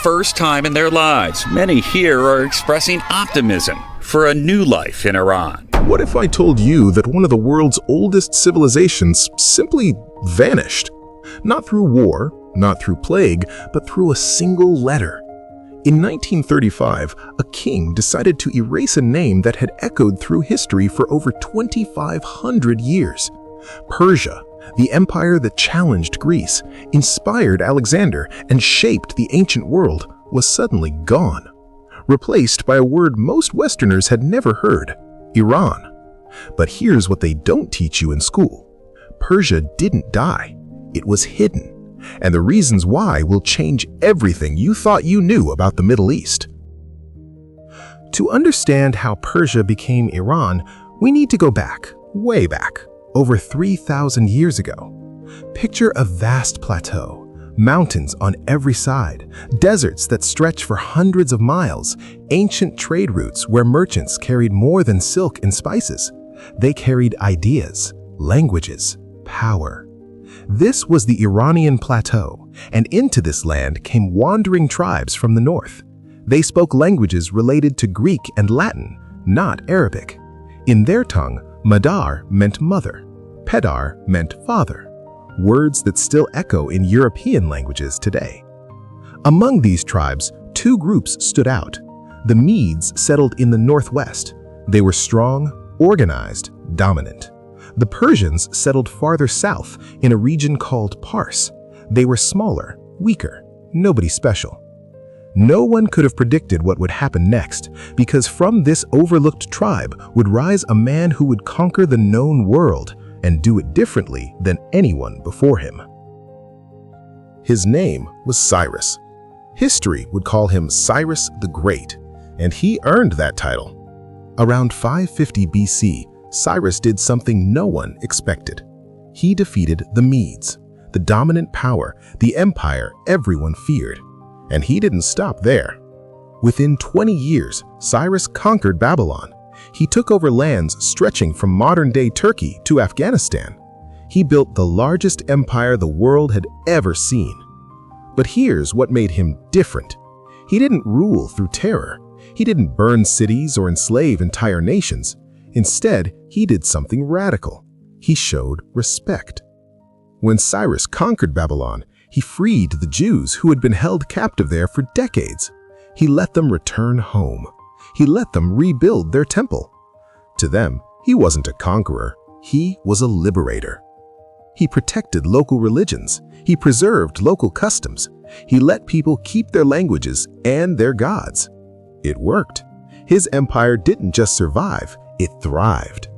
first time in their lives, many here are expressing optimism for a new life in Iran. What if I told you that one of the world's oldest civilizations simply vanished? Not through war, not through plague, but through a single letter. In 1935, a king decided to erase a name that had echoed through history for over 2,500 years. Persia, the empire that challenged Greece, inspired Alexander, and shaped the ancient world, was suddenly gone, replaced by a word most Westerners had never heard: Iran. But here's what they don't teach you in school. Persia didn't die. It was hidden. And the reasons why will change everything you thought you knew about the Middle East. To understand how Persia became Iran, we need to go back, way back, over 3,000 years ago. Picture a vast plateau, mountains on every side, deserts that stretch for hundreds of miles, ancient trade routes where merchants carried more than silk and spices. They carried ideas, languages, power. This was the Iranian plateau, and into this land came wandering tribes from the north. They spoke languages related to Greek and Latin, not Arabic. In their tongue, Madar meant mother, Pedar meant father, words that still echo in European languages today. Among these tribes, two groups stood out. The Medes settled in the northwest. They were strong, organized, dominant. The Persians settled farther south in a region called Pars. They were smaller, weaker, nobody special. No one could have predicted what would happen next, because from this overlooked tribe would rise a man who would conquer the known world and do it differently than anyone before him. His name was Cyrus. History would call him Cyrus the Great, and he earned that title. Around 550 BC, Cyrus did something no one expected. He defeated the Medes, the dominant power, the empire everyone feared. And he didn't stop there. Within 20 years, Cyrus conquered Babylon. He took over lands stretching from modern-day Turkey to Afghanistan. He built the largest empire the world had ever seen. But here's what made him different. He didn't rule through terror. He didn't burn cities or enslave entire nations. Instead, he did something radical. He showed respect. When Cyrus conquered Babylon, he freed the Jews who had been held captive there for decades. He let them return home. He let them rebuild their temple. To them, he wasn't a conqueror. He was a liberator. He protected local religions. He preserved local customs. He let people keep their languages and their gods. It worked. His empire didn't just survive, it thrived.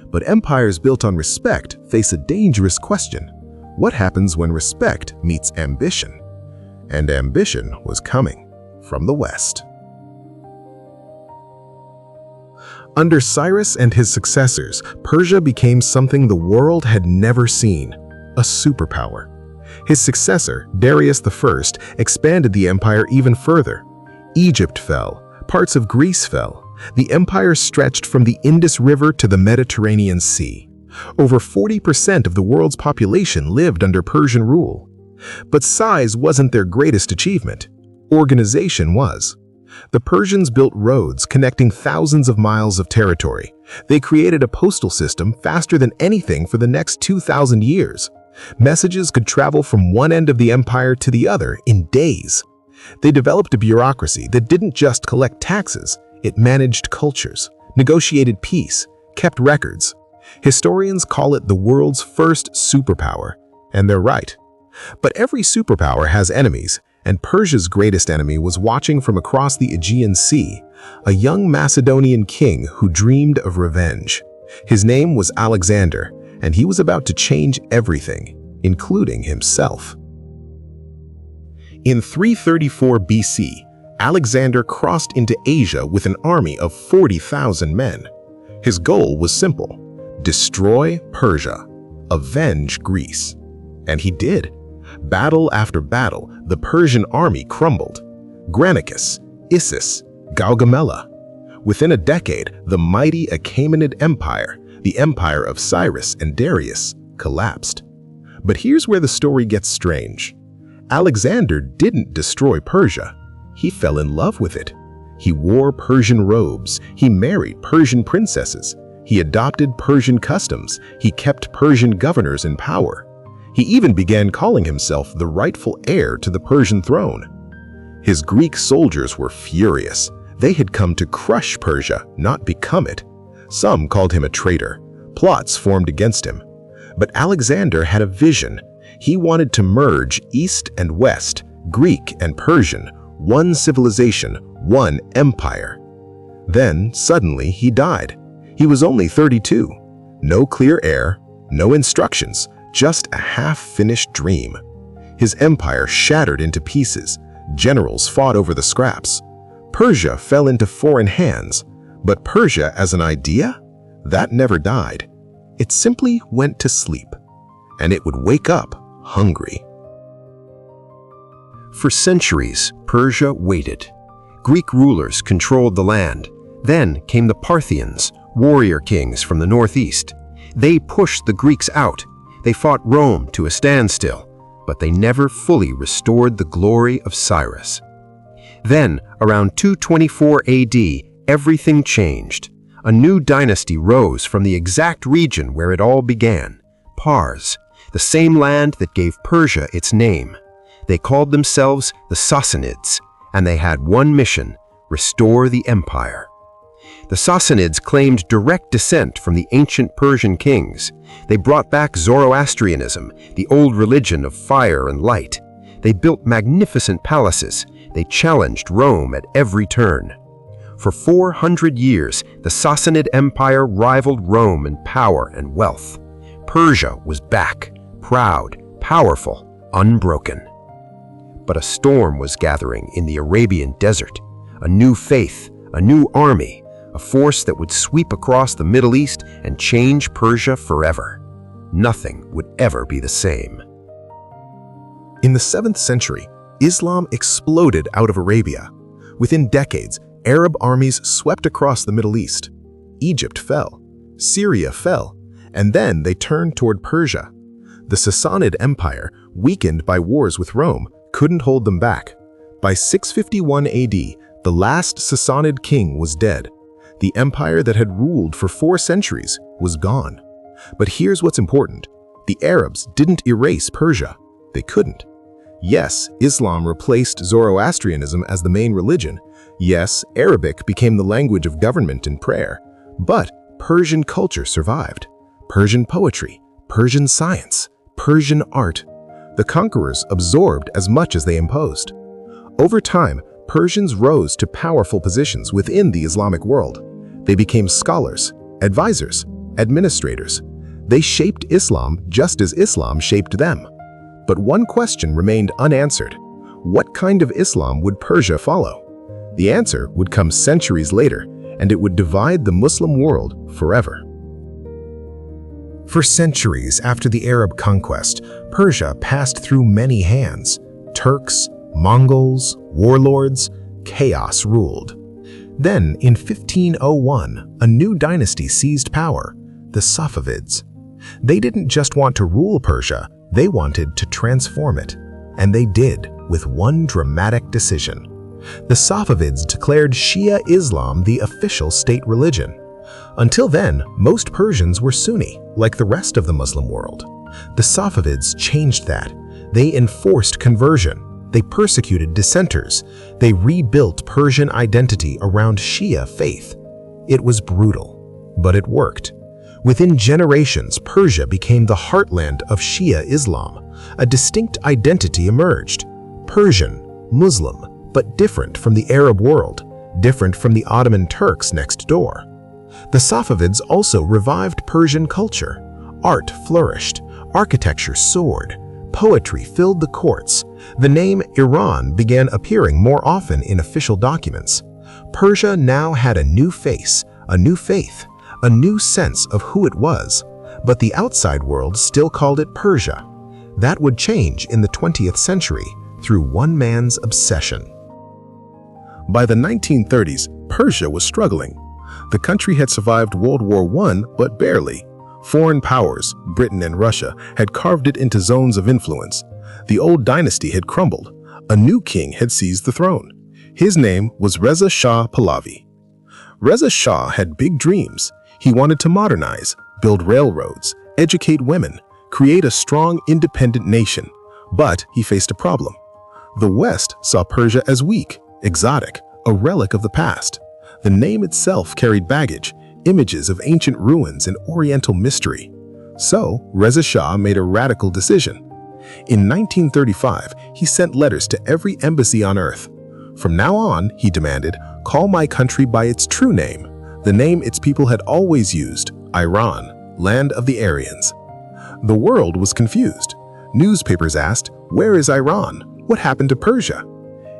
But empires built on respect face a dangerous question. What happens when respect meets ambition? And ambition was coming from the West. Under Cyrus and his successors, Persia became something the world had never seen, a superpower. His successor, Darius I, expanded the empire even further. Egypt fell, parts of Greece fell. The empire stretched from the Indus River to the Mediterranean Sea. Over 40% of the world's population lived under Persian rule. But size wasn't their greatest achievement. Organization was. The Persians built roads connecting thousands of miles of territory. They created a postal system faster than anything for the next 2,000 years. Messages could travel from one end of the empire to the other in days. They developed a bureaucracy that didn't just collect taxes. It managed cultures, negotiated peace, kept records. Historians call it the world's first superpower, and they're right. But every superpower has enemies, and Persia's greatest enemy was watching from across the Aegean Sea, a young Macedonian king who dreamed of revenge. His name was Alexander, and he was about to change everything, including himself. In 334 BC, Alexander crossed into Asia with an army of 40,000 men. His goal was simple: destroy Persia, avenge Greece. And he did. Battle after battle, the Persian army crumbled. Granicus, Issus, Gaugamela. Within a decade, the mighty Achaemenid Empire, the empire of Cyrus and Darius, collapsed. But here's where the story gets strange. Alexander didn't destroy Persia. He fell in love with it. He wore Persian robes. He married Persian princesses. He adopted Persian customs. He kept Persian governors in power. He even began calling himself the rightful heir to the Persian throne. His Greek soldiers were furious. They had come to crush Persia, not become it. Some called him a traitor. Plots formed against him. But Alexander had a vision. He wanted to merge East and West, Greek and Persian, one civilization, one empire. Then, suddenly, he died. He was only 32. No clear heir, no instructions, just a half-finished dream. His empire shattered into pieces. Generals fought over the scraps. Persia fell into foreign hands. But Persia as an idea? That never died. It simply went to sleep. And it would wake up hungry. For centuries, Persia waited. Greek rulers controlled the land. Then came the Parthians, warrior kings from the northeast. They pushed the Greeks out. They fought Rome to a standstill, but they never fully restored the glory of Cyrus. Then, around 224 AD, everything changed. A new dynasty rose from the exact region where it all began, Pars, the same land that gave Persia its name. They called themselves the Sassanids, and they had one mission: restore the empire. The Sassanids claimed direct descent from the ancient Persian kings. They brought back Zoroastrianism, the old religion of fire and light. They built magnificent palaces. They challenged Rome at every turn. For 400 years, the Sassanid Empire rivaled Rome in power and wealth. Persia was back, proud, powerful, unbroken. But a storm was gathering in the Arabian desert. A new faith, a new army, a force that would sweep across the Middle East and change Persia forever. Nothing would ever be the same. In the 7th century, Islam exploded out of Arabia. Within decades, Arab armies swept across the Middle East. Egypt fell, Syria fell, and then they turned toward Persia. The Sassanid Empire, weakened by wars with Rome, couldn't hold them back. By 651 AD, the last Sassanid king was dead. The empire that had ruled for 4 centuries was gone. But here's what's important. The Arabs didn't erase Persia. They couldn't. Yes, Islam replaced Zoroastrianism as the main religion. Yes, Arabic became the language of government and prayer. But Persian culture survived. Persian poetry, Persian science, Persian art. The conquerors absorbed as much as they imposed. Over time, Persians rose to powerful positions within the Islamic world. They became scholars, advisors, administrators. They shaped Islam just as Islam shaped them. But one question remained unanswered. What kind of Islam would Persia follow? The answer would come centuries later, and it would divide the Muslim world forever. For centuries after the Arab conquest, Persia passed through many hands. Turks, Mongols, warlords, chaos ruled. Then, in 1501, a new dynasty seized power, the Safavids. They didn't just want to rule Persia, they wanted to transform it. And they did, with one dramatic decision. The Safavids declared Shia Islam the official state religion. Until then, most Persians were Sunni, like the rest of the Muslim world. The Safavids changed that. They enforced conversion. They persecuted dissenters. They rebuilt Persian identity around Shia faith. It was brutal, but it worked. Within generations, Persia became the heartland of Shia Islam. A distinct identity emerged. Persian, Muslim, but different from the Arab world, different from the Ottoman Turks next door. The Safavids also revived Persian culture. Art flourished, architecture soared, poetry filled the courts. The name Iran began appearing more often in official documents. Persia now had a new face, a new faith, a new sense of who it was, but the outside world still called it Persia. That would change in the 20th century through one man's obsession. By the 1930s, Persia was struggling. The country had survived World War I, but barely. Foreign powers, Britain and Russia, had carved it into zones of influence. The old dynasty had crumbled. A new king had seized the throne. His name was Reza Shah Pahlavi. Reza Shah had big dreams. He wanted to modernize, build railroads, educate women, create a strong, independent nation. But he faced a problem. The West saw Persia as weak, exotic, a relic of the past. The name itself carried baggage, images of ancient ruins and oriental mystery. So, Reza Shah made a radical decision. In 1935, he sent letters to every embassy on Earth. From now on, he demanded, call my country by its true name, the name its people had always used, Iran, land of the Aryans. The world was confused. Newspapers asked, where is Iran? What happened to Persia?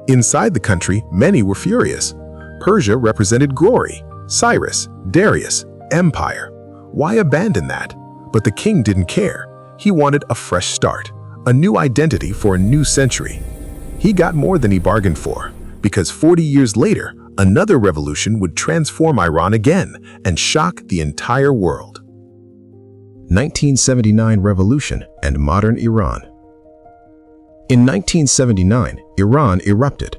Inside the country, many were furious. Persia represented glory, Cyrus, Darius, empire. Why abandon that? But the king didn't care. He wanted a fresh start, a new identity for a new century. He got more than he bargained for, because 40 years later, another revolution would transform Iran again and shock the entire world. 1979 Revolution and Modern Iran. In 1979, Iran erupted.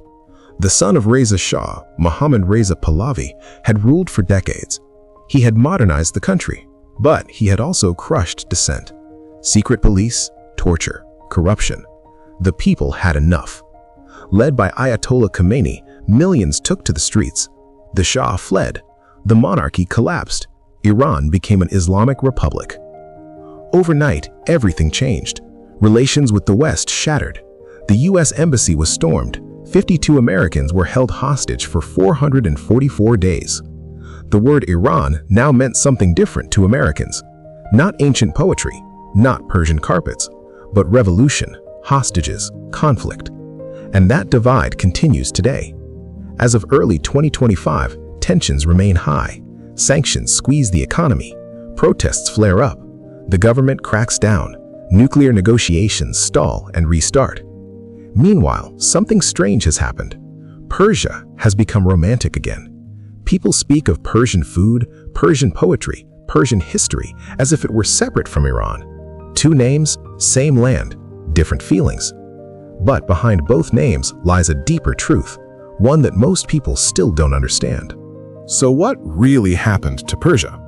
The son of Reza Shah, Mohammad Reza Pahlavi, had ruled for decades. He had modernized the country, but he had also crushed dissent. Secret police, torture, corruption. The people had enough. Led by Ayatollah Khomeini, millions took to the streets. The Shah fled. The monarchy collapsed. Iran became an Islamic republic. Overnight, everything changed. Relations with the West shattered. The U.S. embassy was stormed. 52 Americans were held hostage for 444 days. The word Iran now meant something different to Americans. Not ancient poetry, not Persian carpets, but revolution, hostages, conflict. And that divide continues today. As of early 2025, tensions remain high. Sanctions squeeze the economy. Protests flare up. The government cracks down. Nuclear negotiations stall and restart. Meanwhile, something strange has happened. Persia has become romantic again. People speak of Persian food, Persian poetry, Persian history as if it were separate from Iran. Two names, same land, different feelings. But behind both names lies a deeper truth, one that most people still don't understand. So what really happened to Persia?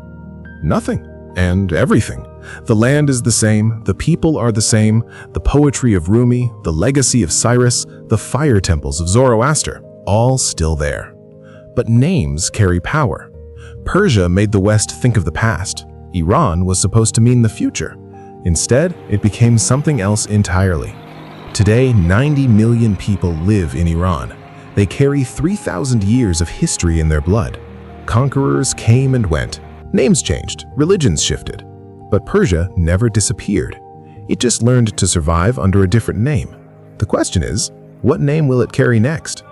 Nothing and everything. The land is the same, the people are the same, the poetry of Rumi, the legacy of Cyrus, the fire temples of Zoroaster, all still there. But names carry power. Persia made the West think of the past. Iran was supposed to mean the future. Instead, it became something else entirely. Today, 90 million people live in Iran. They carry 3,000 years of history in their blood. Conquerors came and went. Names changed, religions shifted. But Persia never disappeared. It just learned to survive under a different name. The question is, what name will it carry next?